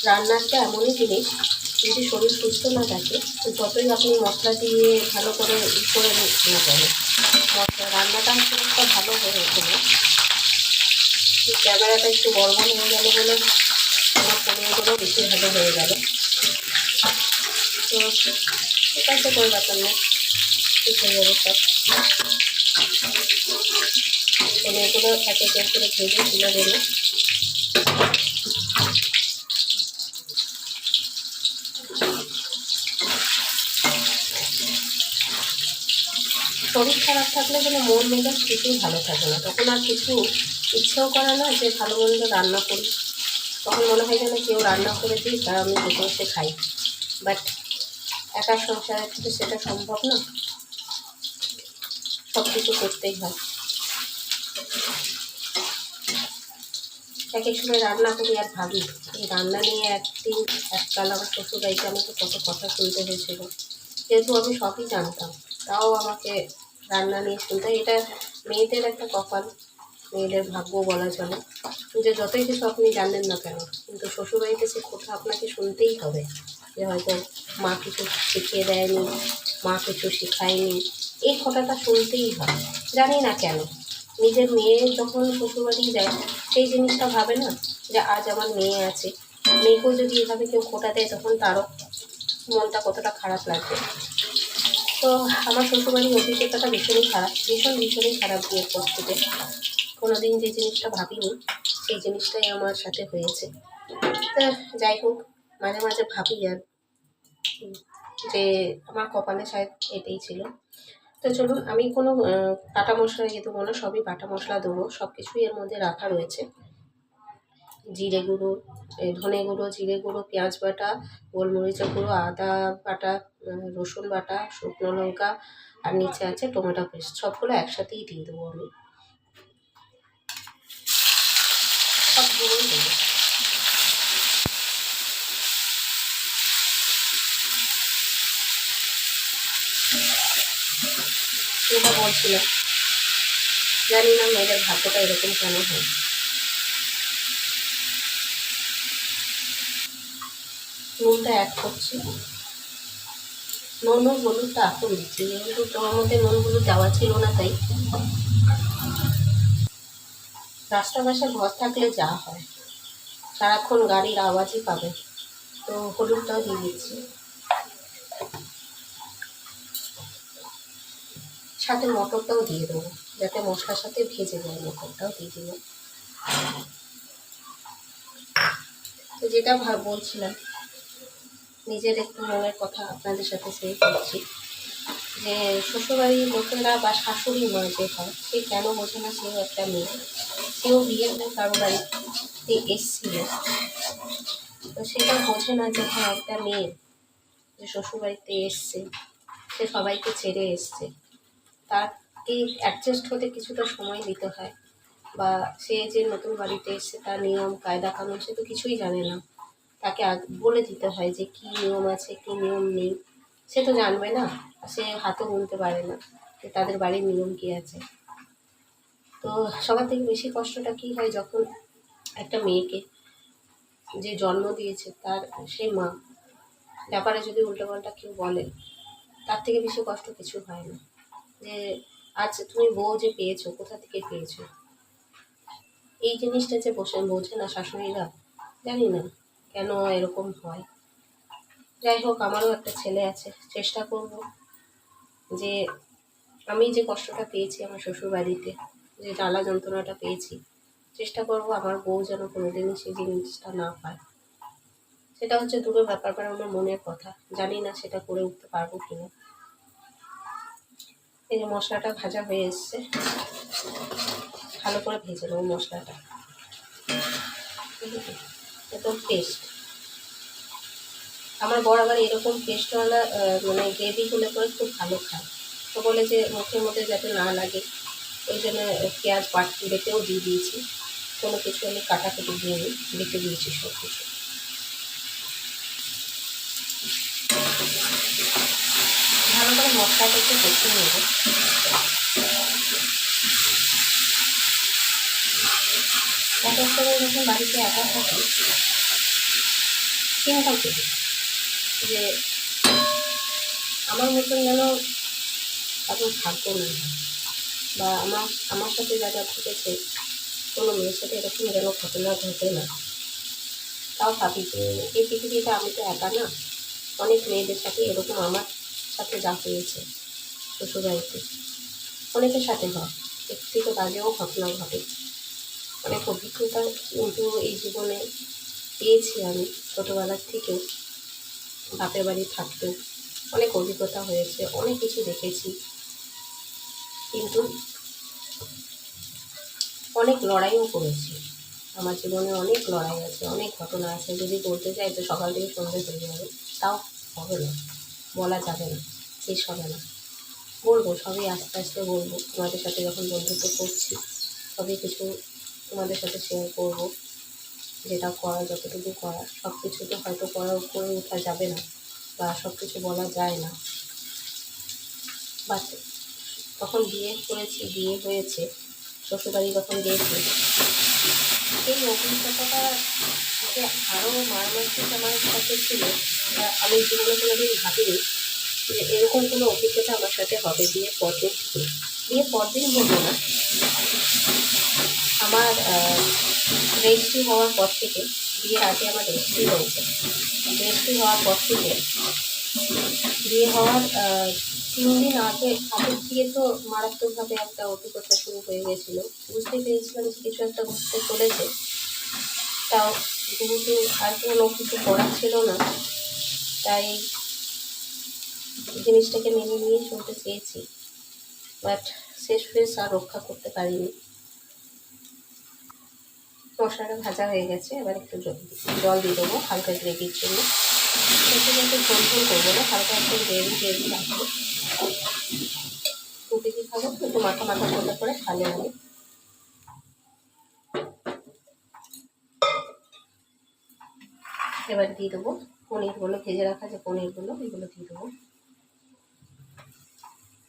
রান্নাটা এমনই জিনিস, যদি শরীর সুস্থ না থাকে তো যতই আপনি মশলা দিয়ে ভালো করে করে না কেন, রান্নাটা খুব একটা ভালো হয়ে ওঠে না। ক্যামেরাটা একটু গরম হয়ে গেল বলে আমার পনিরগুলো বেশি ভালো হয়ে গেল। তো ঠিক আছে, কোনো ব্যাপার না, ঠিক হয়ে যাবে সব। পনিরগুলো এক এক করে ভেজে তুলে দেবো। শরীর খারাপ থাকলে যেন মন মেজাজ কিছুই ভালো থাকে না, তখন আর কিছু ইচ্ছেও করে না যে ভালো মন্দ রান্না করি। তখন মনে হয় যেন কেউ রান্না করে দিই তা আমি বসে বসে খাই। বাট একা সংসারের থেকে সেটা সম্ভব না, সব কিছু করতেই হয়। এক এক সময় রান্না করি আর ভাবি এই রান্না নিয়ে এককাল আমার শ্বশুরবাড়িতে আমাকে কত কথা শুনতে হয়েছিল, যেহেতু আমি সবই জানতাম তাও আমাকে রান্না নিয়ে শুনতে। এটা মেয়েদের একটা কপাল, মেয়েদের ভাগ্য বলা চলে, যে যতই কিছু আপনি জানেন না কেন কিন্তু শ্বশুরবাড়িতে সে কথা আপনাকে শুনতেই হবে, যে হয়তো মা কিছু শিখিয়ে দেয়নি, মা কিছু শেখায়নি, এই কথাটা শুনতেই হয়। জানি না কেন নিজের মেয়ে যখন শ্বশুরবাড়ি যায় সেই জিনিসটা ভাবে না যে আজ আমার মেয়ে আছে, মেয়েকেও যদি এভাবে কেউ খোটা দেয় তখন তারও মনটা কতটা খারাপ লাগবে। তো আমার শ্বশুরবাড়ির অভিজ্ঞতাটা ভীষণই খারাপ, ভীষণই খারাপ। বিয়ের পর থেকে কোনোদিন যে জিনিসটা ভাবিনি সেই জিনিসটাই আমার সাথে হয়েছে। তা যাই হোক, মাঝে মাঝে ভাবি আর যে আমার কপালে শায়দ এটাই ছিল। তো চলুন, আমি কোনো বাটা মশলা দিয়ে দেবো না, সবই বাটা মশলা দেবো, সব কিছুই এর মধ্যে রাখা রয়েছে। জিরে গুঁড়ো, ধনে গুঁড়ো, জিরে গুঁড়ো, পেঁয়াজ বাটা, গোলমরিচের গুঁড়ো, আদা বাটা, রসুন বাটা, শুকনো লঙ্কা, আর নিচে আছে টমেটো পেস্ট। সবগুলো একসাথেই দিয়ে দেবো আমি, সবগুলোই দেবো। এটা বলছিলাম, জানি না মেয়েদের ভাগ্যটা এরকম কেন হয়। নুনটা অ্যাড করছি, নুন ও হলুদটা এখন দিচ্ছি, যেহেতু তোমার মধ্যে নুন হলুদ দেওয়া ছিল না তাই। রাস্তাঘাটে ঘর থাকলে যা হয়, সারাক্ষণ গাড়ির আওয়াজই পাবে। তো হলুদটাও দিয়ে দিচ্ছি, সাথে মটরটাও দিয়ে দেবো যাতে মশলার সাথে ভেজে যায়, মটরটাও দিয়ে দেবো। তো যেটা বলছিলাম, নিজের একটু মনের কথা আপনাদের সাথে শেয়ার করছি, যে শ্বশুরবাড়ির লোকেরা বা শাশুড়ি মা যে হয় সে কেন বোঝে না, সেও একটা মেয়ে, সেও বিয়ে করে কারো বাড়িতে এসছিল, তো সেটা বোঝে না যে হ্যাঁ একটা মেয়ে যে শ্বশুরবাড়িতে এসছে, সে সবাইকে ছেড়ে এসছে, তাকে অ্যাডজাস্ট হতে কিছুটা সময় দিতে হয়। বা সে যে নতুন বাড়িতে এসছে তার নিয়ম কায়দা কানুন সে তো কিছুই জানে না, তাকে বলে দিতে হয় যে কী নিয়ম আছে কী নিয়ম নেই, সে তো জানবে না, সে হাতও গুনতে পারে না যে তাদের বাড়ির নিয়ম কী আছে। তো সবার থেকে বেশি কষ্টটা কী হয় যখন একটা মেয়েকে যে জন্ম দিয়েছে তার সেই মা ব্যাপারে যদি উল্টোপাল্টা কেউ বলে, তার থেকে বেশি কষ্ট কিছু হয় না। যে আজ তুমি বউ যে পেয়েছো, কোথা থেকে পেয়েছো, এই জিনিসটা যে বোঝে না শাশুড়িরা, জানি না কেন এরকম হয়। যাই হোক, আমারও একটা ছেলে আছে, চেষ্টা করব যে আমি যে কষ্টটা পেয়েছি আমার শ্বশুর বাড়িতে, যে জ্বালা যন্ত্রণাটা পেয়েছি, চেষ্টা করব আমার বউ যেন কোনোদিনই সেই জিনিসটা না পায়। সেটা হচ্ছে দূরের ব্যাপার, মানে আমার মনের কথা, জানি না সেটা করে উঠতে পারবো কিনা। এই যে মশলাটা ভাজা হয়ে এসছে, ভালো করে ভেজে নেবো মশলাটা, একদম পেস্ট। আমার বর আবার এরকম পেস্টওয়ালা মানে গ্রেভি হলে পরে খুব ভালো খায়, তো বলে যে মুখের মধ্যে যাতে না লাগে ওই জন্য পেঁয়াজ বেটেও দিয়ে দিয়েছি, কোনো কিছু আমি কাটাকুটি দিয়ে বেটে দিয়েছি সব কিছু। ভালো করে মশলাটা একটু কষিয়ে নেব। এক এক করে যখন বাড়িতে একা থাকি চিন্তা করি যে আমার মতন যেন কারোর ভাগ্য না হয়, বা আমার সাথে যা যা ঘটেছে কোনো মেয়ের সাথে এরকম যেন ঘটনা ঘটে না। তাও ভাবি যে এই পৃথিবীতে আমি তো একা না, অনেক মেয়েদের সাথে এরকম আমার সাথে যা হয়েছে শ্বশুরবাড়িতে অনেকের সাথে হয়, এর থেকে বাজেও ঘটনা ঘটে। অনেক অভিজ্ঞতা কিন্তু এই জীবনে পেয়েছি আমি ছোটোবেলার থেকেও, বাপের বাড়ি থাকতেও অনেক অভিজ্ঞতা হয়েছে, অনেক কিছু দেখেছি, কিন্তু অনেক লড়াইও করেছি। আমার জীবনে অনেক লড়াই আছে, অনেক ঘটনা আছে, যদি বলতে যাই তো সকাল থেকে সন্ধ্যে হয়ে যাবে, তাও হবে না, বলা যাবে না, শেষ হবে না। বলবো সবই আস্তে আস্তে বলবো, তোমাদের সাথে যখন বন্ধুত্ব করছি সবই কিছু তোমাদের সাথে শেয়ার করবো, যেটা করা যতটুকু করা। সব কিছু তো হয়তো করে ওঠা যাবে না, বা সব কিছু বলা যায় না। বাট তখন বিয়ে করেছি, বিয়ে হয়েছে, শ্বশুরবাড়ি যখন গিয়েছি, এই অভিজ্ঞতাটা যে আরও মারমার্থিক আমার সাথে ছিল, আমি জীবনে কোনোদিন ভাবিনি যে এরকম কোনো অভিজ্ঞতা আমার সাথে হবে বিয়ের পরদিন থেকে। বিয়ের পরদিন বলবো না, আমার রেজিস্ট্রি হওয়ার পর থেকে, বিয়ের আগে আমার রেজিস্ট্রি হয়েছে, রেজিস্ট্রি হওয়ার পর থেকে বিয়ে হওয়ার 3 দিন আগের থেকে তো মারাত্মকভাবে একটা অভিজ্ঞতা শুরু হয়ে গেছিলো। বুঝতে পেরেছিলাম যে কিছু একটা ঘটতে চলেছে, তাও যেহেতু আর কোনো কিছু করার ছিল না, তাই জিনিসটাকে মেনে নিয়ে চলতে চেয়েছি। বাট শেষ আর রক্ষা করতে পারিনি। মশলাটা ভাজা হয়ে গেছে, এবার একটু জল দিয়ে দেবো হালকা গ্রেভির জন্য। সেটা কিন্তু ঝোল ঝোল করবো না, হালকা একটু গ্রেভি রাখবো। রুটি দিয়ে খাবো তো, একটু মাথা করতে করে খালে আমি। এবার দিয়ে দেবো পনিরগুলো, ভেজে রাখা যে পনিরগুলো, এগুলো দিয়ে দেবো।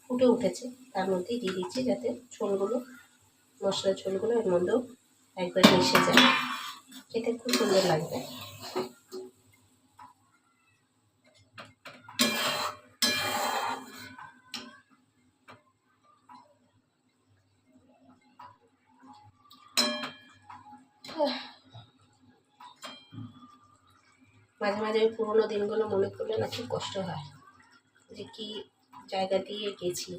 ফুটে উঠেছে, তার মধ্যেই দিয়ে দিচ্ছি যাতে ঝোলগুলো, মশলার ঝোলগুলো এর মধ্যেও একবার মিশে যায়, খেতে খুব সুন্দর লাগবে। মাঝে মাঝে ওই পুরোনো দিনগুলো মনে করলে না খুব কষ্ট হয়, যে কি জায়গা দিয়ে গেছি।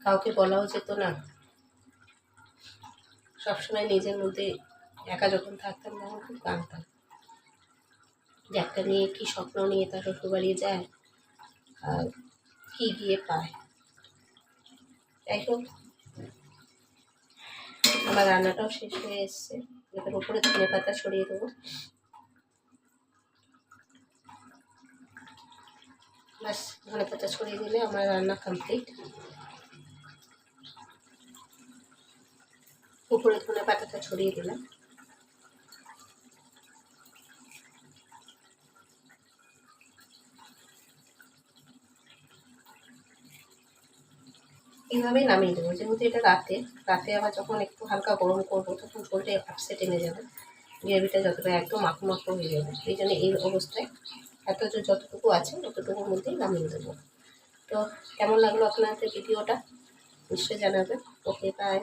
কাউকে বলাও যেত না, সবসময় নিজের মধ্যে একা যখন থাকতাম তখন খুব কাঁদতাম যে একটা নিয়ে কি স্বপ্ন নিয়ে তার শ্বশুরবাড়ি যায় আর কি গিয়ে পায়। যাই হোক, আমার রান্নাটাও শেষ হয়ে এসছে, এবার উপরে ধনে পাতা ছড়িয়ে দেবো। ব্যাস, ধনে পাতা ছড়িয়ে দিলে আমার রান্না কমপ্লিট। উপরে ধনে পাতাটা ছড়িয়ে দিলাম। এইভাবেই নামিয়ে দেবো, যেহেতু এটা রাতে আবার যখন একটু হালকা গরম করবো তখন ঝোলটা আপসে টেনে যাবে, গ্রেভিটা যতটা একদম মাখো মাখো হয়ে যাবে। এই জন্য এই অবস্থায় যতটুকু আছে ততটুকুর মধ্যেই নামিয়ে দেবো। তো কেমন লাগলো আপনাদের ভিডিওটা নিশ্চয়ই জানাবেন। ওকে, বাই।